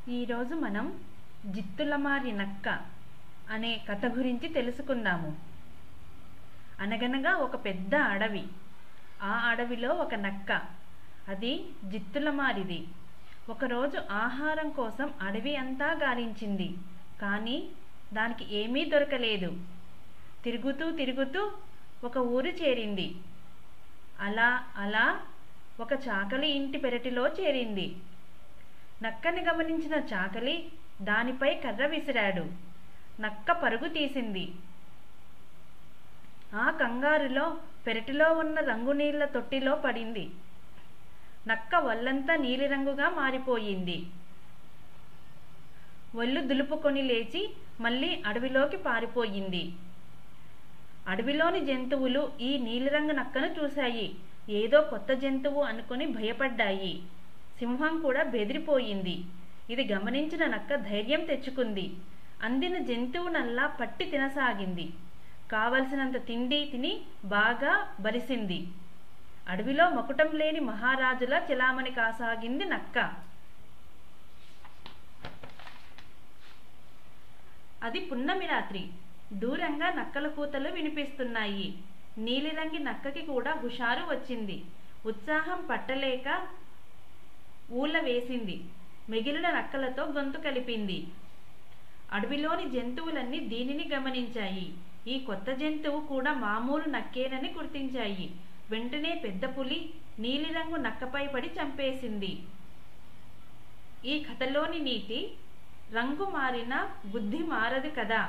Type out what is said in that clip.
ఈరోజు మనం జిత్తులమారి నక్క అనే కథ గురించి తెలుసుకుందాము. అనగనగా ఒక పెద్ద అడవి. ఆ అడవిలో ఒక నక్క, అది జిత్తులమారిది. ఒకరోజు ఆహారం కోసం అడవి అంతా గాలించింది, కానీ దానికి ఏమీ దొరకలేదు. తిరుగుతూ ఒక ఊరు చేరింది. అలా ఒక చాకలి ఇంటి పెరటిలో చేరింది. నక్కని గమనించిన చాకలి దానిపై కర్ర విసిరాడు. నక్క పరుగు తీసింది. ఆ కంగారులో పెరటిలో ఉన్న రంగునీళ్ల తొట్టిలో పడింది. నక్క ఒళ్ళంతా నీలిరంగుగా మారిపోయింది. ఒళ్ళు దులుపుకొని లేచి మళ్ళీ అడవిలోకి పారిపోయింది. అడవిలోని జంతువులు ఈ నీలిరంగు నక్కను చూశాయి. ఏదో కొత్త జంతువు అనుకుని భయపడ్డాయి. సింహం కూడా బెదిరిపోయింది. ఇది గమనించిన నక్క ధైర్యం తెచ్చుకుంది. అందిన జంతువునల్లా పట్టి తినసాగింది. కావలసినంత తిండి తిని బాగా బలిసింది. అడవిలో మకుటం లేని మహారాజులా చెలామణి కాసాగింది నక్క. అది పున్నమి రాత్రి. దూరంగా నక్కల కూతలు వినిపిస్తున్నాయి. నీలిరంగి నక్కకి కూడా హుషారు వచ్చింది. ఉత్సాహం పట్టలేక ఊళ్ళ వేసింది. మిగిలిన నక్కలతో గొంతు కలిపింది. అడవిలోని జంతువులన్నీ దీనిని గమనించాయి. ఈ కొత్త జంతువు కూడా మామూలు నక్కేనని గుర్తించాయి. వెంటనే పెద్ద పులి నీలిరంగు నక్కపై పడి చంపేసింది. ఈ కథలోని నీతి, రంగు మారినా బుద్ధి మారదు కదా.